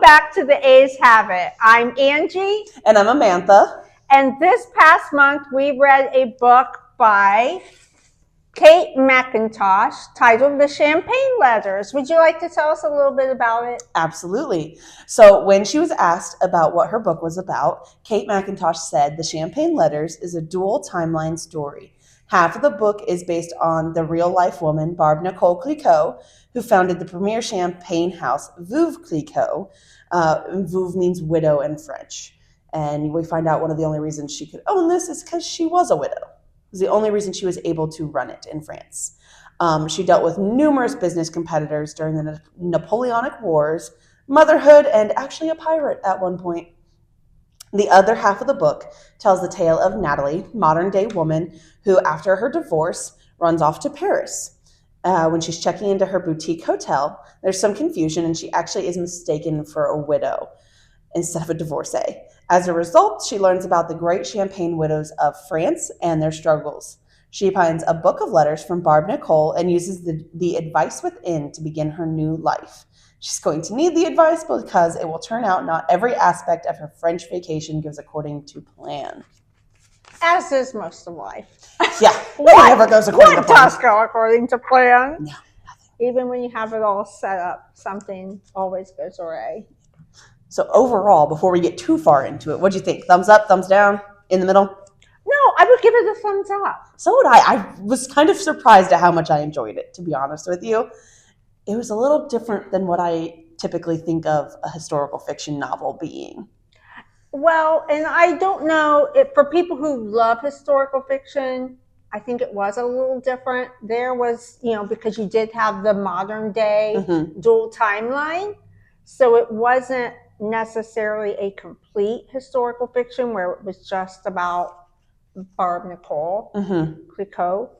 back to the A's Have It. I'm Angie. And I'm Amantha. And this past month, we read a book by Kate MacIntosh titled The Champagne Letters. Would you like to tell us a little bit about it? Absolutely. So when she was asked about what her book was about, Kate MacIntosh said The Champagne Letters is a dual timeline story. Half of the book is based on the real-life woman, Barb Nicole Clicquot, who founded the premier champagne house, Veuve Clicquot. Veuve means widow in French. And we find out one of the only reasons she could own this is because she was a widow. It was the only reason she was able to run it in France. She dealt with numerous business competitors during the Napoleonic Wars, motherhood, and actually a pirate at one point. The other half of the book tells the tale of Natalie, modern-day woman who, after her divorce, runs off to Paris. When she's checking into her boutique hotel, there's some confusion, and she actually is mistaken for a widow instead of a divorcee. As a result, she learns about the great champagne widows of France and their struggles. She finds a book of letters from Barb Nicole and uses the advice within to begin her new life. She's going to need the advice because it will turn out not every aspect of her French vacation goes according to plan. As is most of life. Yeah, nothing ever goes according to plan. What does go according to plan? No, nothing. Even when you have it all set up, something always goes awry. So overall, before we get too far into it, what do you think? Thumbs up, thumbs down, in the middle? No, I would give it a thumbs up. So would I. I was kind of surprised at how much I enjoyed it, to be honest with you. It was a little different than what I typically think of a historical fiction novel being. Well, and I don't know, for people who love historical fiction, I think it was a little different. There was, because you did have the modern day dual timeline, so it wasn't necessarily a complete historical fiction where it was just about Barb Nicole Clicquot.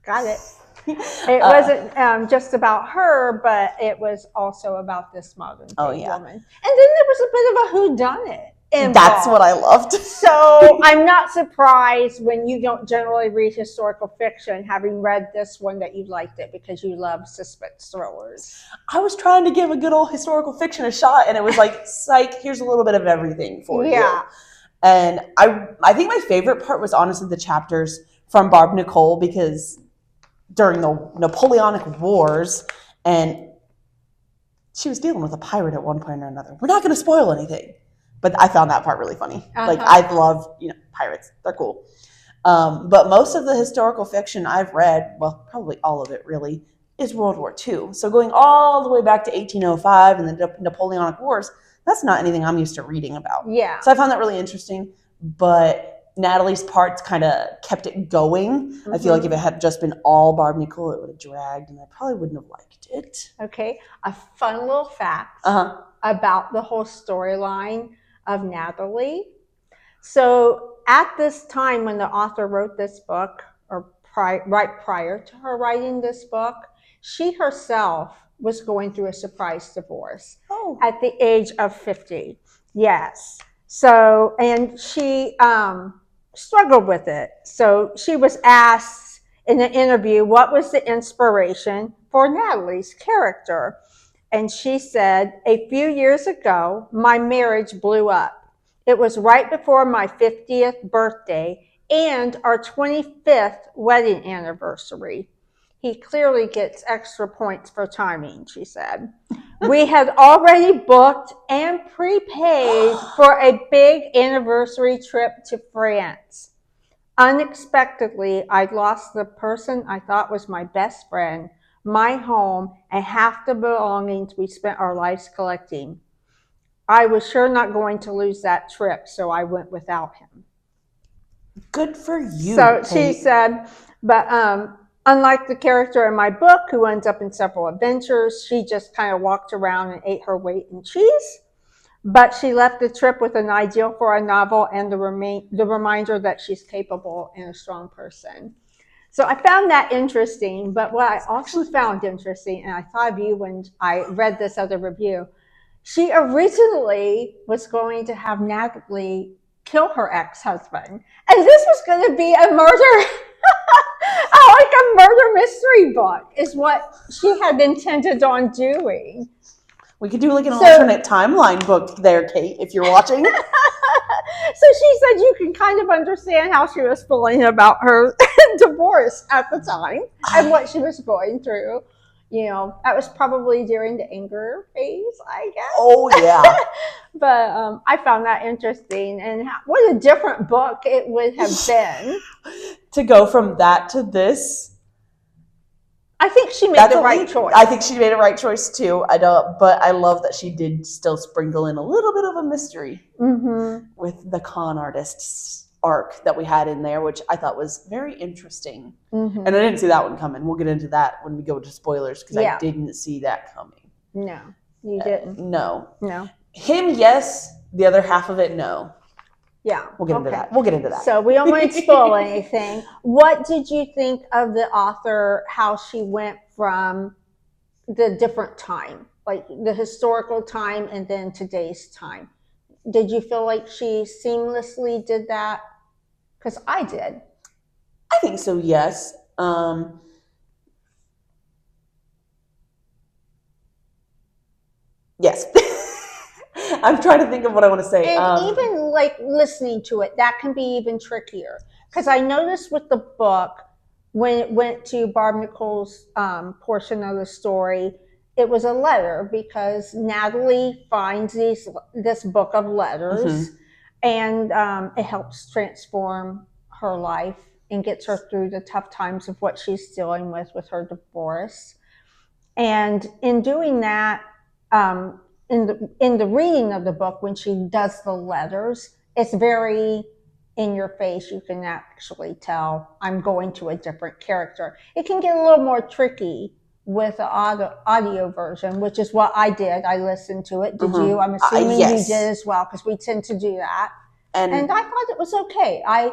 Got it. It wasn't just about her, but it was also about this modern day woman. And then there was a bit of a whodunit involved. That's what I loved. So I'm not surprised when you don't generally read historical fiction, having read this one, that you liked it because you love suspense thrillers. I was trying to give a good old historical fiction a shot, and it was like, psych, here's a little bit of everything for you. And I think my favorite part was honestly the chapters from Barb Nicole, because during the Napoleonic Wars, and she was dealing with a pirate at one point or another. We're not going to spoil anything, but I found that part really funny. Like, I love, pirates. They're cool. But most of the historical fiction I've read, well, probably all of it really, is World War II. So going all the way back to 1805 and the Napoleonic Wars, that's not anything I'm used to reading about. Yeah. So I found that really interesting, but Natalie's parts kind of kept it going. I feel like if it had just been all Barb Nicole, it would have dragged, and I probably wouldn't have liked it. Okay, a fun little fact about the whole storyline of Natalie. So at this time when the author wrote this book, or right prior to her writing this book, she herself was going through a surprise divorce at the age of 50. Yes. So, and she struggled with it. So she was asked in an interview, what was the inspiration for Natalie's character? And she said, a few years ago, my marriage blew up. It was right before my 50th birthday and our 25th wedding anniversary. He clearly gets extra points for timing, she said. We had already booked and prepaid for a big anniversary trip to France. Unexpectedly, I'd lost the person I thought was my best friend, my home, and half the belongings we spent our lives collecting. I was sure not going to lose that trip, so I went without him. Good for you. So she said, but unlike the character in my book, who ends up in several adventures, she just kind of walked around and ate her weight in cheese. But she left the trip with an ideal for a novel and the reminder that she's capable and a strong person. So I found that interesting. But what I also found interesting, and I thought of you when I read this other review, she originally was going to have Natalie kill her ex-husband. And this was going to be a murder, like a murder mystery book, is what she had intended on doing. We could do like an alternate timeline book there, Kate, if you're watching. So she said you can kind of understand how she was feeling about her divorce at the time and what she was going through. You know, that was probably during the anger phase, I guess. Oh, yeah. But I found that interesting. And what a different book it would have been. To go from that to this. I think she made the right choice. I think she made a right choice too. But I love that she did still sprinkle in a little bit of a mystery with the con artist's arc that we had in there, which I thought was very interesting. And I didn't see that one coming. We'll get into that when we go to spoilers, because I didn't see that coming. No, you didn't. No. Him, yes. The other half of it, no. Yeah. We'll get into that. We'll get into that. So we don't want to spoil anything. What did you think of the author, how she went from the different time, like the historical time and then today's time? Did you feel like she seamlessly did that? Because I did. I think so, yes. Yes. I'm trying to think of what I want to say. And even like listening to it, that can be even trickier. Because I noticed with the book, when it went to Barb Nicole's portion of the story, it was a letter, because Natalie finds this book of letters, and it helps transform her life and gets her through the tough times of what she's dealing with her divorce. And in doing that, in the reading of the book, when she does the letters, it's very in your face. You can actually tell I'm going to a different character. It can get a little more tricky with the audio version, which is what I did. I listened to it. Did you? I'm assuming you did as well, because we tend to do that. And I thought it was okay. I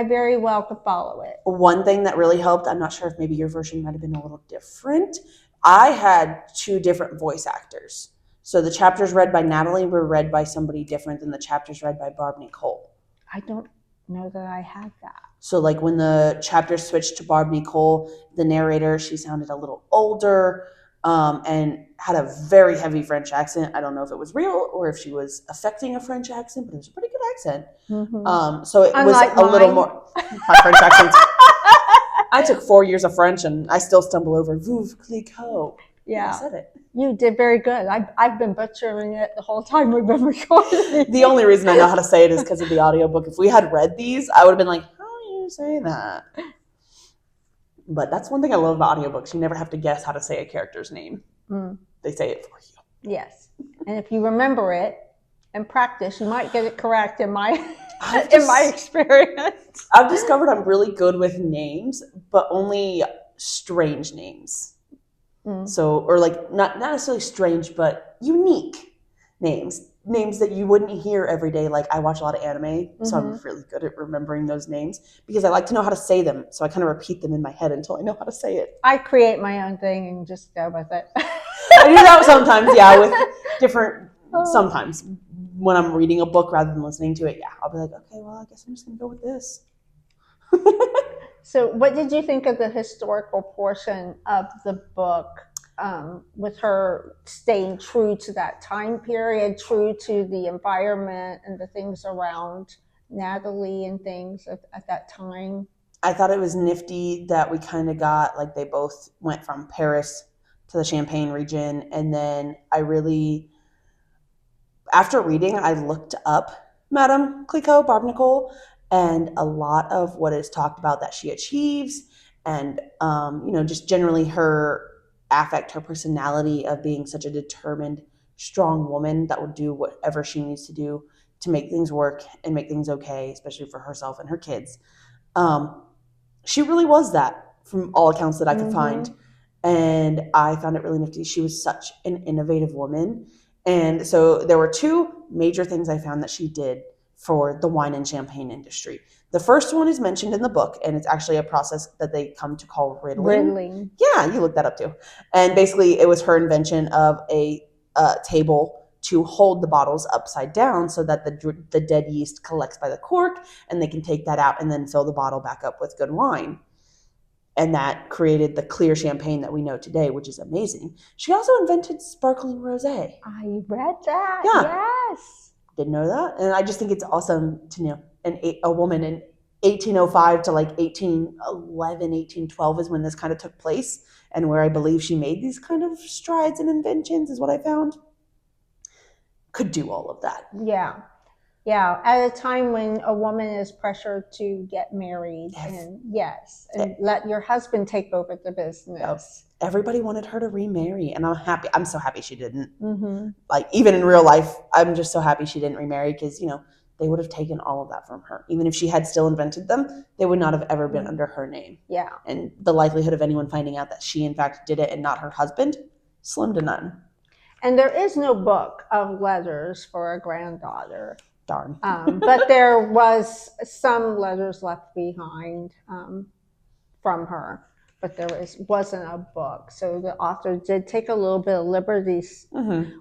very well could follow it. One thing that really helped, I'm not sure if maybe your version might have been a little different, I had 2 different voice actors. So the chapters read by Natalie were read by somebody different than the chapters read by Barb Nicole. I don't know that I had that. So like when the chapters switched to Barb Nicole, the narrator, she sounded a little older and had a very heavy French accent. I don't know if it was real or if she was affecting a French accent, but it was a pretty good accent. So it was a little more, my French accent. I took 4 years of French and I still stumble over Veuve Clicquot. Yeah. I said it. You did very good. I've been butchering it the whole time we've been recording. The only reason I know how to say it is because of the audiobook. If we had read these, I would have been like, how do you say that? But that's one thing I love about audiobooks. You never have to guess how to say a character's name. They say it for you. Yes. And if you remember it and practice, you might get it correct in my experience. I've discovered I'm really good with names, but only strange names. So, or like not necessarily strange, but unique names that you wouldn't hear every day. Like I watch a lot of anime, so I'm really good at remembering those names because I like to know how to say them. So I kind of repeat them in my head until I know how to say it. I create my own thing and just go with it. I do that sometimes, yeah, with different, sometimes when I'm reading a book rather than listening to it, yeah, I'll be like, okay, well, I guess I'm just going to go with this. So what did you think of the historical portion of the book, with her staying true to that time period, true to the environment and the things around Natalie and things at that time? I thought it was nifty that we kind of got, like they both went from Paris to the Champagne region. And then after reading, I looked up Madame Clicquot, Barb Nicole, and a lot of what is talked about that she achieves and, just generally her affect, her personality of being such a determined, strong woman that will do whatever she needs to do to make things work and make things okay, especially for herself and her kids. She really was that from all accounts that I could find. And I found it really nifty. She was such an innovative woman. And so there were 2 major things I found that she did for the wine and champagne industry. The first one is mentioned in the book, and it's actually a process that they come to call riddling. Yeah, you looked that up too. And basically, it was her invention of a table to hold the bottles upside down so that the dead yeast collects by the cork, and they can take that out and then fill the bottle back up with good wine. and that created the clear champagne that we know today, which is amazing. She also invented sparkling rosé. I read that. Yeah. Yes. Didn't know that. And I just think it's awesome to know a woman in 1805 to like 1811, 1812 is when this kind of took place, and where I believe she made these kind of strides and inventions is what I found. Could do all of that. Yeah. Yeah, at a time when a woman is pressured to get married and let your husband take over the business. Everybody wanted her to remarry, and I'm so happy she didn't. Mm-hmm. Like, even in real life, I'm just so happy she didn't remarry, because, they would have taken all of that from her. Even if she had still invented them, they would not have ever been under her name. Yeah. And the likelihood of anyone finding out that she, in fact, did it and not her husband, slim to none. And there is no book of letters for a granddaughter. Darn. But there was some letters left behind from her, but there wasn't a book. So the author did take a little bit of liberties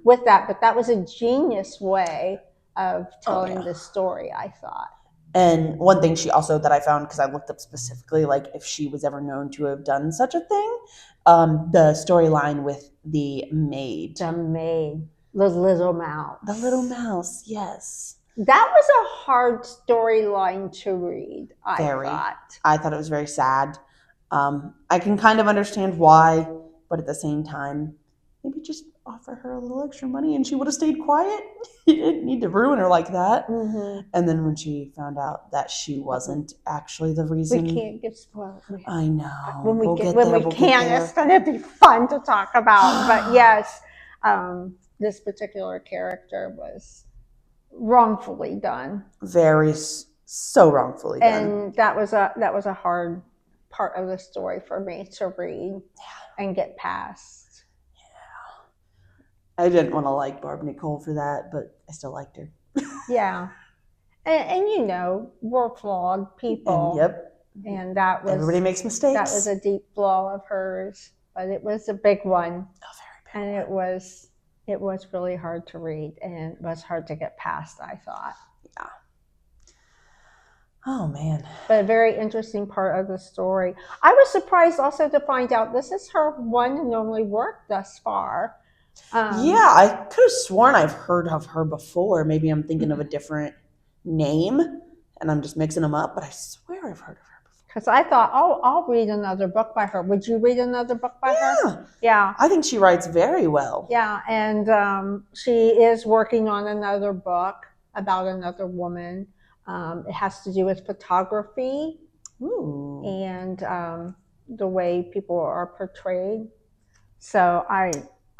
with that, but that was a genius way of telling the story, I thought. And one thing that I found, because I looked up specifically, like, if she was ever known to have done such a thing, the storyline with the maid. The maid. The little mouse. The little mouse, yes. That was a hard storyline to read, I thought. I thought it was very sad. I can kind of understand why, but at the same time, maybe just offer her a little extra money and she would have stayed quiet. You didn't need to ruin her like that. Mm-hmm. And then when she found out that she wasn't actually the reason. We can't give spoilers. I know. When we can, it's going to be fun to talk about. But yes, this particular character was wrongfully done. So wrongfully done. And that was a hard part of the story for me to read and get past. I didn't want to like Barb Nicole for that, but I still liked her. Yeah. And we're flawed people. And that was... Everybody makes mistakes. That was a deep flaw of hers, but it was a big one. Very big. And it was really hard to read, and it was hard to get past, I thought. Yeah. Oh, man. But a very interesting part of the story. I was surprised also to find out this is her one and only work thus far. I could have sworn I've heard of her before. Maybe I'm thinking of a different name, and I'm just mixing them up, but I swear I've heard of her before. Because I thought, I'll read another book by her. Would you read another book by her? Yeah. I think she writes very well. Yeah, and she is working on another book about another woman. It has to do with photography. Ooh. And the way people are portrayed. So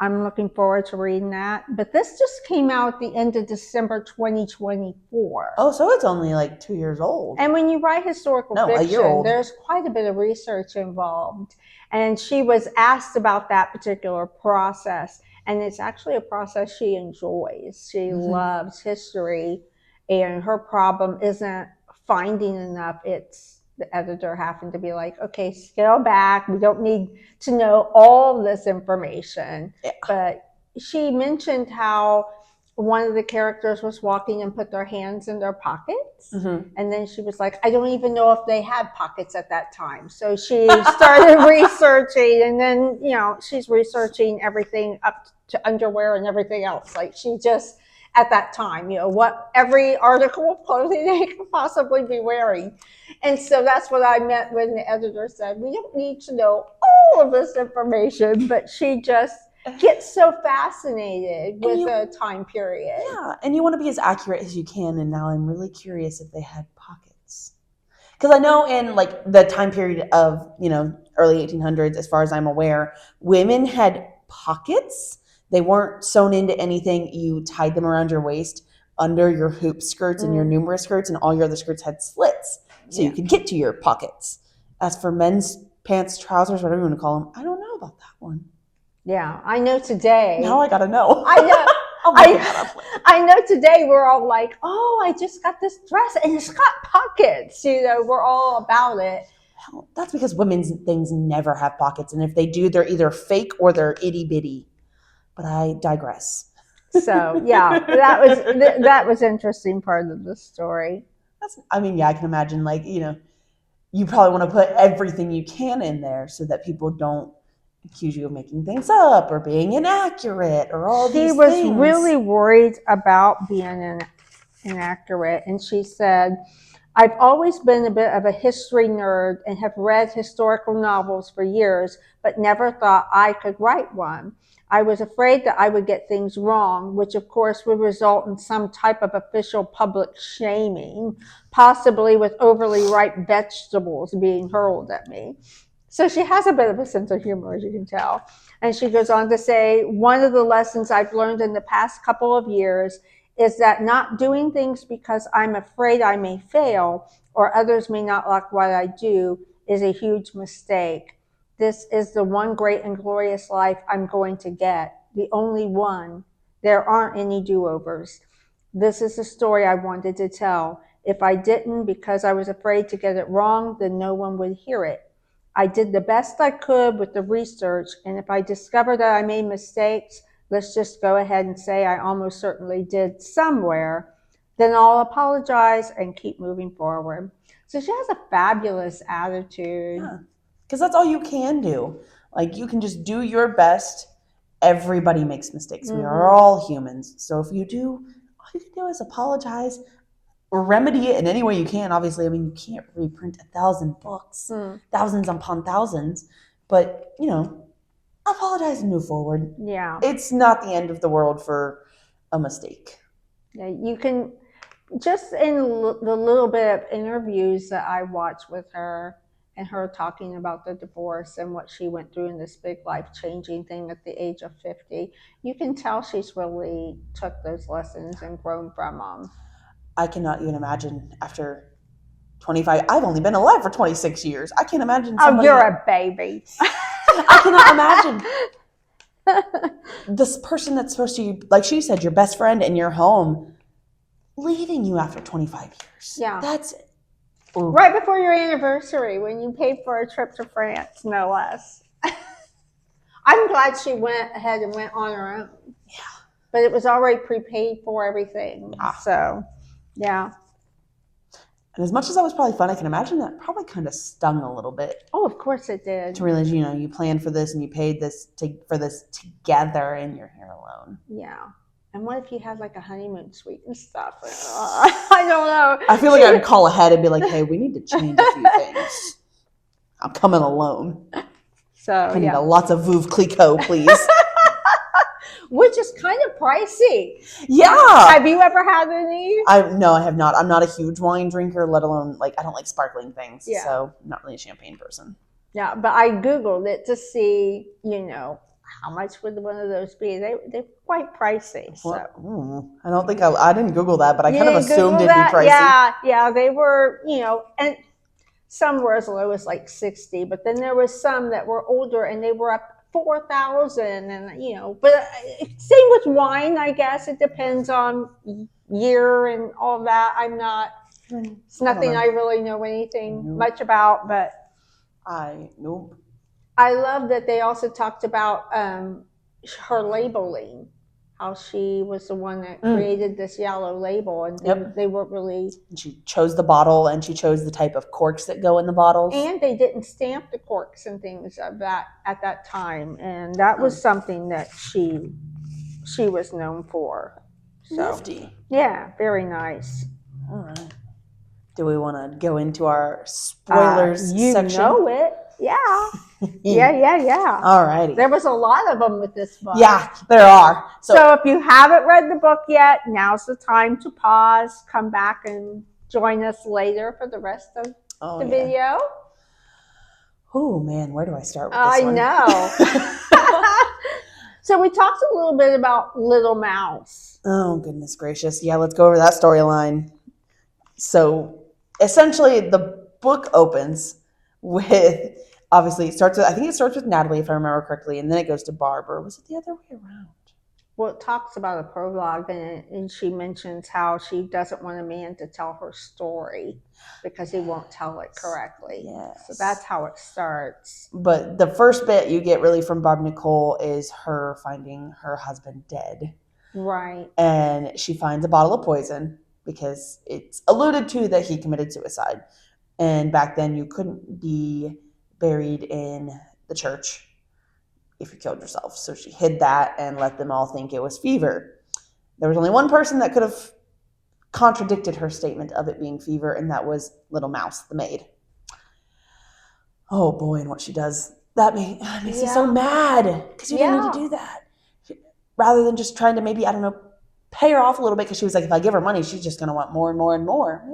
I'm looking forward to reading that. But this just came out at the end of December 2024. Oh, so it's only like 2 years old. And when you write historical fiction, there's quite a bit of research involved. And she was asked about that particular process. And it's actually a process she enjoys. She loves history. And her problem isn't finding enough. It's the editor having to be like, okay, scale back. We don't need to know all this information. Yeah. But she mentioned how one of the characters was walking and put their hands in their pockets. And then she was like, I don't even know if they had pockets at that time. So she started researching, and then, she's researching everything up to underwear and everything else. Like, she just, at that time, what every article of clothing they could possibly be wearing. And so that's what I meant when the editor said, we don't need to know all of this information, but she just gets so fascinated with the time period. Yeah, and you want to be as accurate as you can, and now I'm really curious if they had pockets. Because I know in like the time period of, early 1800s, as far as I'm aware, women had pockets. They weren't sewn into anything. You tied them around your waist under your hoop skirts and your numerous skirts, and all your other skirts had slits. So you could get to your pockets. As for men's pants, trousers, whatever you want to call them, I don't know about that one. Yeah, I know today. Now I got to know. I know. I know today we're all like, I just got this dress and it's got pockets. We're all about it. Well, that's because women's things never have pockets. And if they do, they're either fake or they're itty bitty. But I digress. So that was interesting part of the story. I can imagine, like, you probably want to put everything you can in there so that people don't accuse you of making things up or being inaccurate or all these things. She was really worried about being inaccurate, and she said, I've always been a bit of a history nerd and have read historical novels for years, but never thought I could write one. I was afraid that I would get things wrong, which of course would result in some type of official public shaming, possibly with overly ripe vegetables being hurled at me. So she has a bit of a sense of humor, as you can tell. And she goes on to say, one of the lessons I've learned in the past couple of years is that not doing things because I'm afraid I may fail or others may not like what I do is a huge mistake. This is the one great and glorious life I'm going to get, the only one. There aren't any do-overs. This is the story I wanted to tell. If I didn't because I was afraid to get it wrong, then no one would hear it. I did the best I could with the research, and if I discover that I made mistakes, let's just go ahead and say I almost certainly did somewhere, then I'll apologize and keep moving forward. So she has a fabulous attitude. Yeah, because that's all you can do. Like, you can just do your best. Everybody makes mistakes. Mm-hmm. We are all humans. So if you do, all you can do is apologize or remedy it in any way you can. Obviously, I mean, you can't reprint 1,000 books, thousands upon thousands, but, apologize and move forward. Yeah. It's not the end of the world for a mistake. Yeah, you can, just in the little bit of interviews that I watched with her and her talking about the divorce and what she went through in this big life-changing thing at the age of 50, you can tell she's really took those lessons and grown from them. I cannot even imagine after 25, I've only been alive for 26 years. I can't imagine somebody. Oh, you're a baby. I cannot imagine this person that's supposed to, like she said, your best friend in your home, leaving you after 25 years. Yeah. That's right before your anniversary when you paid for a trip to France, no less. I'm glad she went ahead and went on her own. Yeah. But it was already prepaid for everything. So, yeah. And as much as that was probably fun, I can imagine that probably kind of stung a little bit. Oh, of course it did. To realize, you planned for this and you paid for this together and you're here alone. Yeah. And what if you had like a honeymoon suite and stuff? I don't know. I feel like I'd call ahead and be like, hey, we need to change a few things. I'm coming alone. So, I need lots of Veuve Clicquot, please. Which is kind of pricey. Yeah. Have you ever had any? No, I have not. I'm not a huge wine drinker, let alone, I don't like sparkling things. Yeah. So I'm not really a champagne person. Yeah, but I Googled it to see, how much would one of those be? They're quite pricey. So. I don't think I didn't Google that, but I kind of assumed it'd be pricey. Yeah, they were, and some were as low as like 60, but then there was some that were older and they were up 4,000, and but same with wine, I guess. It depends on year and all that. It's nothing I really know anything much about, but nope. I love that they also talked about her labeling, how she was the one that created this yellow label, and they weren't really. And she chose the bottle, and she chose the type of corks that go in the bottles. And they didn't stamp the corks and things of that at that time, and that was something that she was known for. So, nifty. Yeah, very nice. All right. Do we want to go into our spoilers section? You know it. Yeah. Yeah. All righty. There was a lot of them with this book. Yeah, there are. So if you haven't read the book yet, now's the time to pause, come back and join us later for the rest of the video. Oh, man, where do I start with this one? I know. So we talked a little bit about Little Mouse. Oh, goodness gracious. Yeah, let's go over that storyline. So essentially, the book opens with... Obviously, it starts with Natalie, if I remember correctly, and then it goes to Barb, or was it the other way around? Well, it talks about a prologue in it, and she mentions how she doesn't want a man to tell her story because he won't tell it correctly. Yes. So that's how it starts. But the first bit you get really from Barb Nicole is her finding her husband dead. Right. And she finds a bottle of poison because it's alluded to that he committed suicide. And back then you couldn't be buried in the church if you killed yourself. So she hid that and let them all think it was fever. There was only one person that could have contradicted her statement of it being fever, and that was Little Mouse, the maid. Oh boy, and what she does. That makes me so mad, because you didn't need to do that. Rather than just trying to maybe, I don't know, pay her off a little bit, because she was like, if I give her money, she's just going to want more and more and more.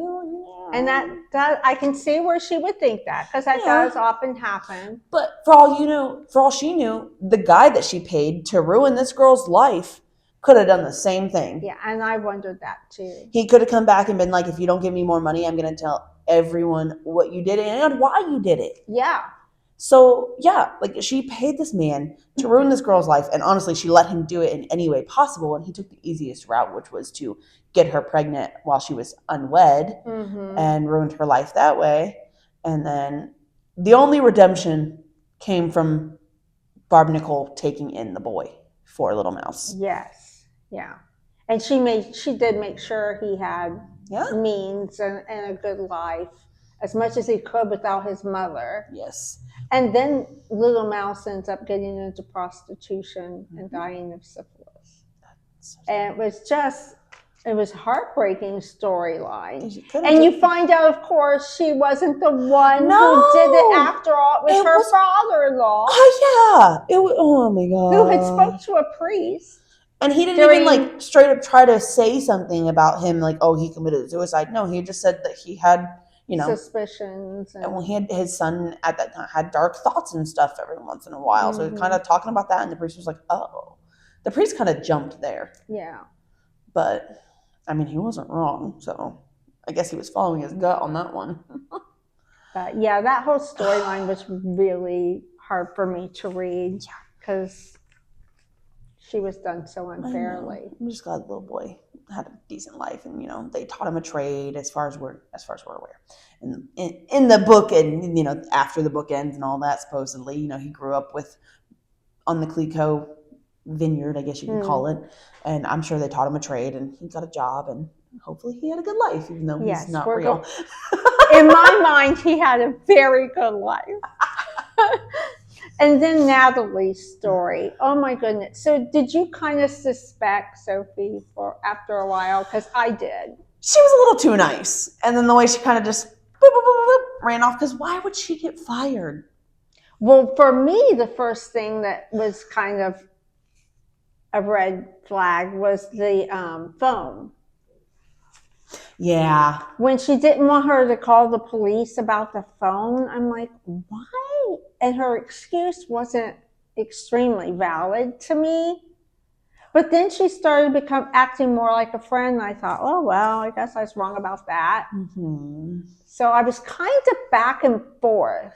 And that I can see where she would think that, because that does often happen. But for all she knew, the guy that she paid to ruin this girl's life could have done the same thing. Yeah, and I wondered that too. He could have come back and been like, if you don't give me more money, I'm going to tell everyone what you did and why you did it. Yeah. So, yeah, like she paid this man to ruin this girl's life. And honestly, she let him do it in any way possible. And he took the easiest route, which was to get her pregnant while she was unwed and ruined her life that way. And then the only redemption came from Barb Nicole taking in the boy for Little Mouse. Yes. Yeah. And she did make sure he had means and a good life as much as he could without his mother. Yes. And then Little Mouse ends up getting into prostitution and dying of syphilis. And it was a heartbreaking storyline. And you find out, of course, she wasn't the one who did it after all. It was her father-in-law. Oh, yeah. Oh, my God. Who had spoke to a priest. And he didn't even, like, straight up try to say something about him, like, oh, he committed suicide. No, he just said that he had, suspicions. And when he had his son at that time had dark thoughts and stuff every once in a while. So he was kind of talking about that, and the priest was like, oh. The priest kind of jumped there. Yeah. But, I mean, he wasn't wrong. So I guess he was following his gut on that one. But, yeah, that whole storyline was really hard for me to read. Yeah. Because she was done so unfairly. I'm just glad the little boy had a decent life, and they taught him a trade as far as we're aware. And in the book, and after the book ends and all that, supposedly, he grew up on the Clico vineyard, I guess you could call it, and I'm sure they taught him a trade, and he got a job, and hopefully he had a good life, even though he's not real. In my mind, he had a very good life. And then Natalie's story. Oh my goodness. So did you kind of suspect Sophie after a while? Because I did. She was a little too nice. And then the way she kind of just boop, boop, boop, boop, ran off, because why would she get fired? Well, for me, the first thing that was kind of a red flag was the phone. Yeah. When she didn't want her to call the police about the phone, I'm like, why? And her excuse wasn't extremely valid to me. But then she started acting more like a friend. And I thought, oh, well, I guess I was wrong about that. So I was kind of back and forth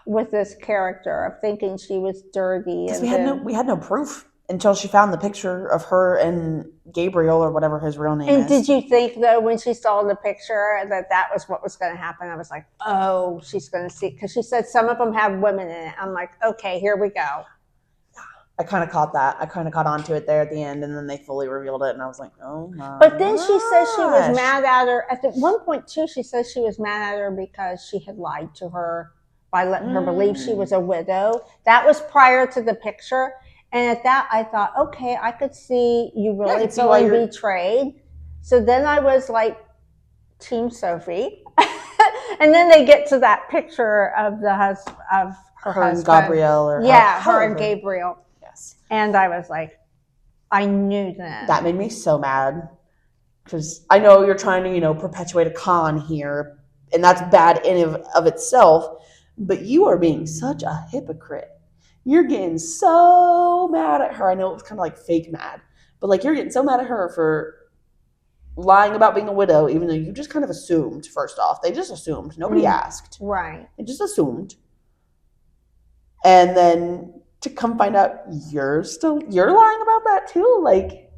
with this character of thinking she was dirty. And we had no proof until she found the picture of her and Gabriel, or whatever his real name is. And did you think, though, when she saw the picture that was what was going to happen? I was like, oh, she's going to see. Because she said some of them have women in it. I'm like, okay, here we go. I kind of caught that. I kind of caught onto it there at the end, and then they fully revealed it, and I was like, oh my But then she says she was mad at her. At one point, too, she says she was mad at her because she had lied to her by letting her believe she was a widow. That was prior to the picture. And at that, I thought, okay, I could see you really feeling betrayed. So then I was like, Team Sophie. And then they get to that picture of her husband. And Gabriel. Her and Gabriel. Yes. And I was like, I knew then. That made me so mad. Because I know you're trying to, perpetuate a con here. And that's bad in of itself. But you are being such a hypocrite. You're getting so mad at her. I know it was kind of like fake mad, but like you're getting so mad at her for lying about being a widow, even though you just kind of assumed. First off, they just assumed. Nobody asked. Right. They just assumed. And then to come find out you're lying about that too. Like,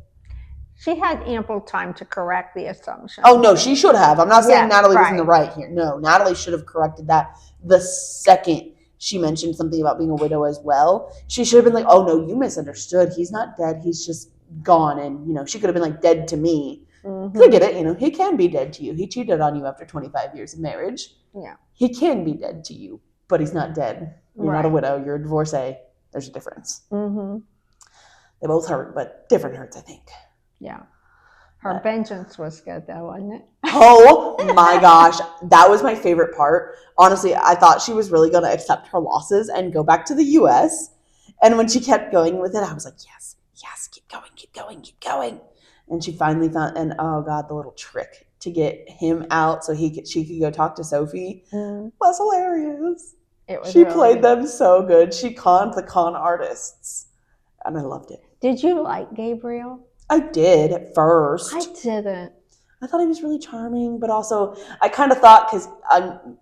she had ample time to correct the assumption. Oh no, she should have. I'm not saying Natalie was in the right here. No, Natalie should have corrected that the second she mentioned something about being a widow as well. She should have been like, oh no, you misunderstood. He's not dead. He's just gone. And, she could have been like, dead to me. 'Cause I get it, he can be dead to you. He cheated on you after 25 years of marriage. Yeah. He can be dead to you, but he's not dead. You're not a widow. You're a divorcee. There's a difference. They both hurt, but different hurts, I think. Yeah. Her vengeance was good, though, wasn't it? Oh, my gosh. That was my favorite part. Honestly, I thought she was really going to accept her losses and go back to the U.S. And when she kept going with it, I was like, yes, keep going, keep going, keep going. And she finally found, and oh, God, the little trick to get him out so she could go talk to Sophie was hilarious. She played them so good. She conned the con artists. And I loved it. Did you like Gabriel? I did at first. I didn't. I thought he was really charming, but also I kind of thought, because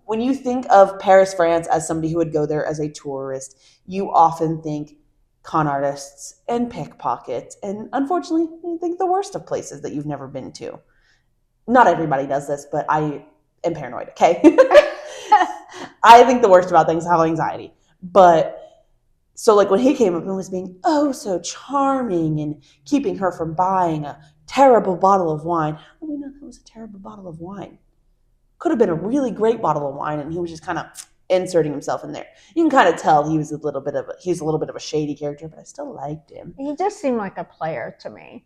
when you think of Paris, France as somebody who would go there as a tourist, you often think con artists and pickpockets. And unfortunately, you think the worst of places that you've never been to. Not everybody does this, but I am paranoid, okay? I think the worst about things, I have anxiety. But so like when he came up and was being so charming and keeping her from buying a terrible bottle of wine. Oh, we know that was a terrible bottle of wine. Could have been a really great bottle of wine, and he was just kind of inserting himself in there. You can kind of tell he's a little bit of a shady character, but I still liked him. He just seemed like a player to me.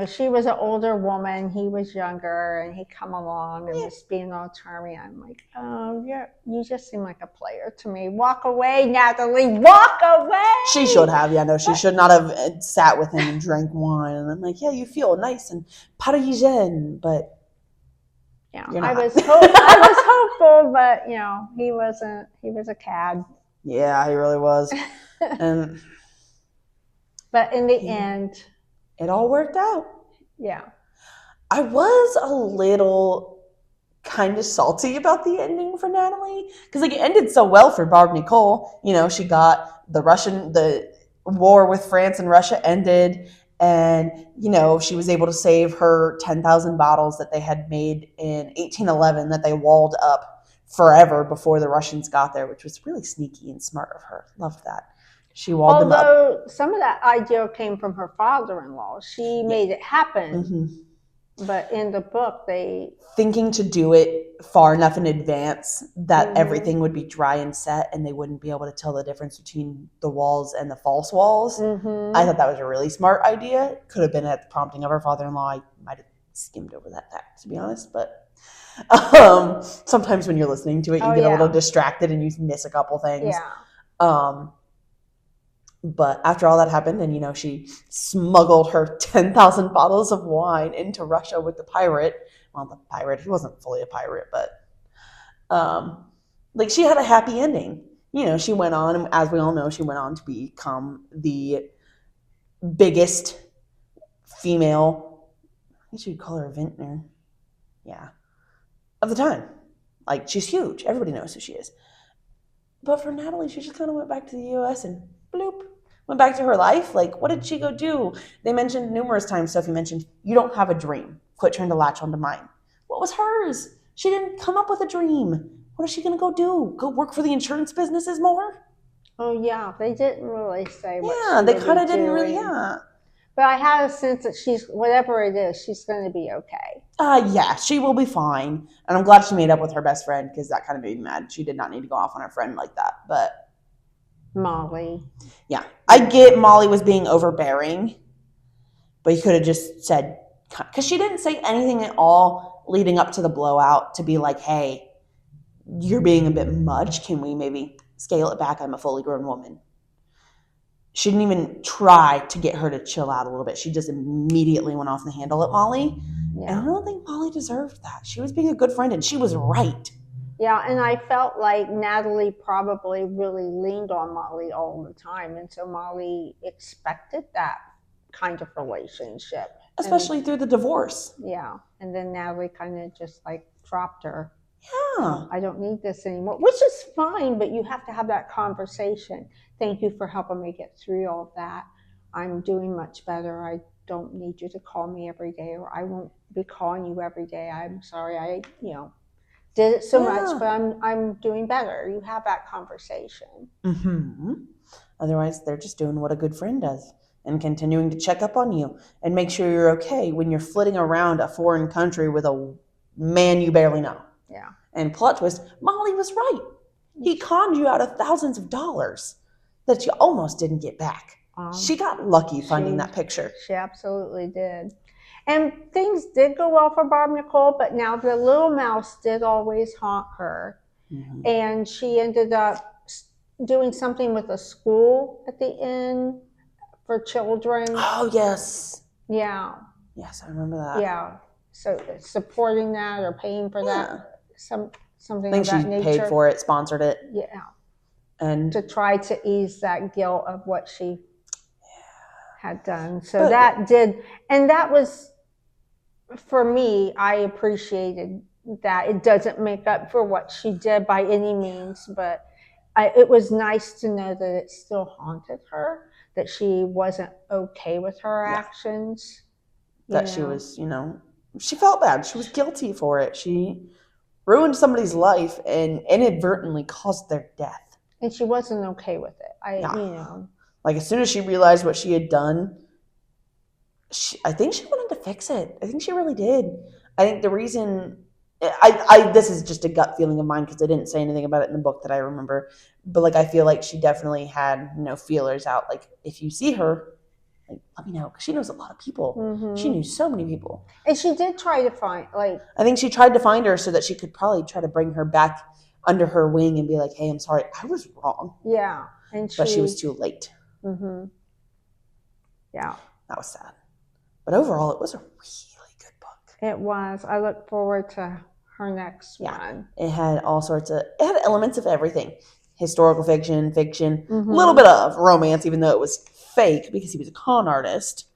She was an older woman, he was younger, and he'd come along and was being all charming. I'm like, oh, you just seem like a player to me. Walk away, Natalie, walk away. She should have, she should not have sat with him and drank wine. And I'm like, yeah, you feel nice and Parisian, but I was hopeful, but he wasn't. He was a cad. Yeah, he really was. But in the end, it all worked out. Yeah. I was a little kind of salty about the ending for Natalie, because it ended so well for Barb Nicole. She got the war with France and Russia ended, and she was able to save her 10,000 bottles that they had made in 1811 that they walled up forever before the Russians got there, which was really sneaky and smart of her. Loved that. She walled them up. Although some of that idea came from her father-in-law. She made it happen. But in the book, they... Thinking to do it far enough in advance that everything would be dry and set and they wouldn't be able to tell the difference between the walls and the false walls. I thought that was a really smart idea. Could have been at the prompting of her father-in-law. I might have skimmed over that fact, to be honest. But sometimes when you're listening to it, you get a little distracted and you miss a couple things. Yeah. But after all that happened, and she smuggled her 10,000 bottles of wine into Russia with the pirate. Well, the pirate, he wasn't fully a pirate, but she had a happy ending. She went on, and as we all know, she went on to become the biggest female, I guess you'd call her a vintner, of the time. She's huge. Everybody knows who she is. But for Natalie, she just kind of went back to the U.S. and bloop, went back to her life. What did she go do? They mentioned numerous times, Sophie mentioned, you don't have a dream. Quit trying to latch onto mine. What was hers? She didn't come up with a dream. What is she going to go do? Go work for the insurance businesses more? Oh, yeah. They didn't really say what Yeah, they kind of didn't really, But I had a sense that whatever it is, she's going to be okay. Yeah, she will be fine. And I'm glad she made up with her best friend, because that kind of made me mad. She did not need to go off on her friend like that. But Molly. Yeah. I get Molly was being overbearing, but you could have just said, because she didn't say anything at all leading up to the blowout to be like, hey, you're being a bit much. Can we maybe scale it back? I'm a fully grown woman. She didn't even try to get her to chill out a little bit. She just immediately went off the handle at Molly. Yeah. And I don't think Molly deserved that. She was being a good friend, and she was right. Yeah, and I felt like Natalie probably really leaned on Molly all the time. And so Molly expected that kind of relationship. Especially through the divorce. Yeah, and then Natalie kind of just dropped her. Yeah. I don't need this anymore, which is fine, but you have to have that conversation. Thank you for helping me get through all of that. I'm doing much better. I don't need you to call me every day, or I won't be calling you every day. I'm sorry. I did it so much, but I'm doing better. You have that conversation. Otherwise, they're just doing what a good friend does and continuing to check up on you and make sure you're okay when you're flitting around a foreign country with a man you barely know. Yeah. And plot twist, Molly was right. He conned you out of thousands of dollars that you almost didn't get back. She got lucky finding that picture. She absolutely did. And things did go well for Barb Nicole, but now the little mouse did always haunt her. Mm-hmm. And she ended up doing something with a school at the end for children. Oh, yes. Yeah. Yes, I remember that. Yeah. So supporting that or paying for that, something of that nature. I think she paid for it, sponsored it. Yeah. And to try to ease that guilt of what she had done. So that did, and that was, for me, I appreciated that. It doesn't make up for what she did by any means, but it was nice to know that it still haunted her, that she wasn't okay with her actions. That she was, she felt bad. She was guilty for it. She ruined somebody's life and inadvertently caused their death. And she wasn't okay with it. Like, as soon as she realized what she had done, I think she wanted to fix it. I think she really did. I think the reason, this is just a gut feeling of mine because I didn't say anything about it in the book that I remember, but, like, I feel like she definitely had, feelers out. Like, if you see her, like, let me know, because she knows a lot of people. Mm-hmm. She knew so many people. And she did try to find, I think she tried to find her so that she could probably try to bring her back under her wing and be like, hey, I'm sorry, I was wrong. Yeah. But she was too late. Mm-hmm. Yeah. That was sad. But overall, it was a really good book. It was. I look forward to her next one. It had it had elements of everything. Historical fiction, a little bit of romance, even though it was fake because he was a con artist.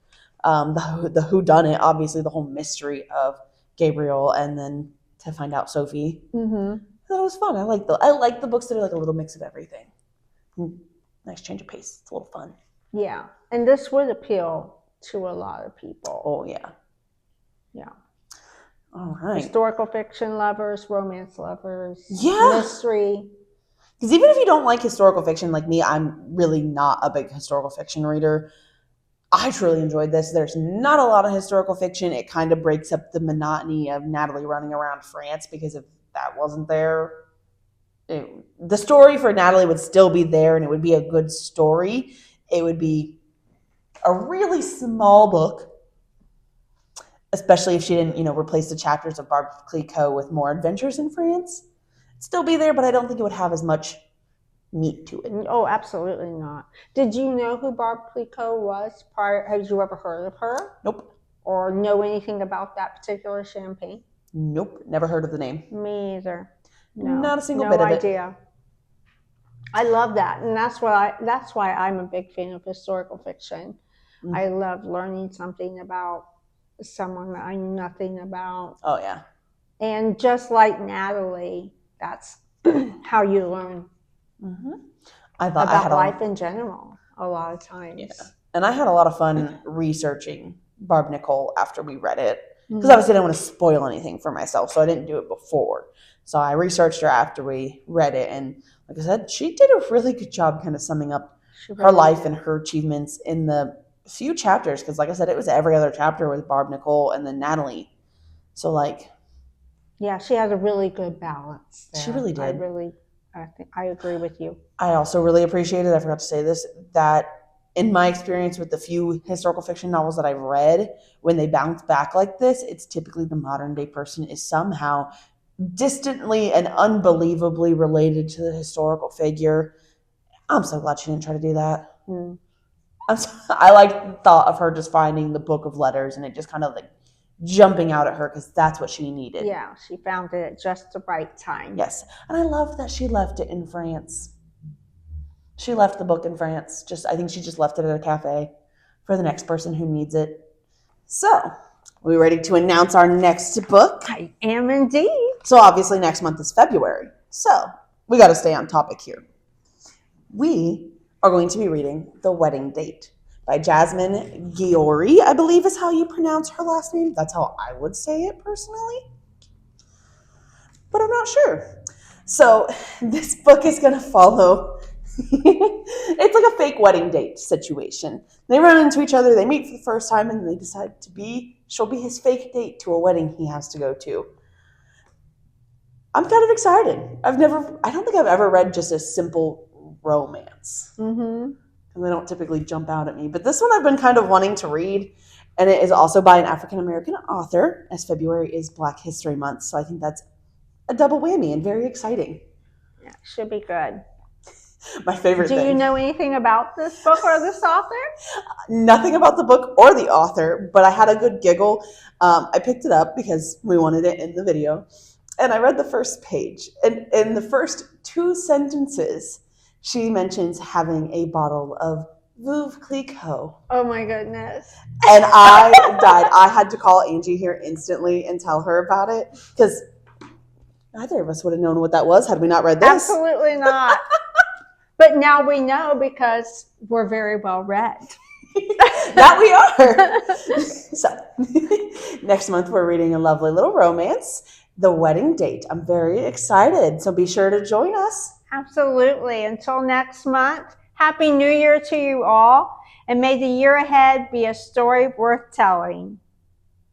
The whodunit, obviously the whole mystery of Gabriel, and then to find out Sophie. Mm-hmm. That was fun. I like the books that are like a little mix of everything. Nice change of pace. It's a little fun. Yeah, and this would appeal to a lot of people. Oh yeah. Yeah. All right. Historical fiction lovers, romance lovers, mystery. Because even if you don't like historical fiction like me, I'm really not a big historical fiction reader. I truly enjoyed this. There's not a lot of historical fiction. It kind of breaks up the monotony of Natalie running around France, because if that wasn't there, the story for Natalie would still be there, and it would be a good story. It would be a really small book, especially if she didn't, replace the chapters of Barb Clicquot with more adventures in France. It'd still be there, but I don't think it would have as much meat to it. Oh, absolutely not. Did you know who Barb Clicquot was prior? Had you ever heard of her? Nope. Or know anything about that particular champagne? Nope. Never heard of the name. Me either. No, not a single bit of it. No idea. I love that, and that's why I'm a big fan of historical fiction. Mm-hmm. I love learning something about someone that I knew nothing about. Oh yeah. And just like Natalie, that's how you learn about life in general a lot of times. Yeah. And I had a lot of fun researching Barb Nicole after we read it, because obviously I didn't want to spoil anything for myself, so I didn't do it before. So I researched her after we read it, and like I said, she did a really good job kind of summing up her life and her achievements in the few chapters, because like I said, it was every other chapter with Barb Nicole and then Natalie. So yeah, she had a really good balance there. She really did. I agree with you. I also really appreciated, I forgot to say this, that in my experience with the few historical fiction novels that I've read, when they bounce back like this, it's typically the modern day person is somehow distantly and unbelievably related to the historical figure. I'm so glad she didn't try to do that. I the thought of her just finding the book of letters and it just kind of jumping out at her, because that's what she needed. Yeah, she found it at just the right time. Yes, and I love that she left it in France. She left the book in France. I think she just left it at a cafe for the next person who needs it. So, are we ready to announce our next book? I am indeed. So obviously next month is February. So we got to stay on topic here. We are going to be reading The Wedding Date by Jasmine Guillory, I believe is how you pronounce her last name. That's how I would say it personally, but I'm not sure. So this book is going to follow It's like a fake wedding date situation. They run into each other, they meet for the first time, and they decide she'll be his fake date to a wedding he has to go to. I'm kind of excited. I don't think I've ever read just a simple romance. And they don't typically jump out at me. But this one I've been kind of wanting to read. And it is also by an African-American author, as February is Black History Month. So I think that's a double whammy and very exciting. Yeah, should be good. My favorite thing. Do you know anything about this book or this author? Nothing about the book or the author, but I had a good giggle. I picked it up because we wanted it in the video. And I read the first page. And in the first 2 sentences, she mentions having a bottle of Veuve Clicquot. Oh my goodness. And I died. I had to call Angie here instantly and tell her about it because neither of us would have known what that was had we not read this. Absolutely not. But now we know because we're very well read. That we are. So, next month we're reading a lovely little romance, The Wedding Date. I'm very excited, so be sure to join us. Absolutely. Until next month, Happy New Year to you all, and may the year ahead be a story worth telling.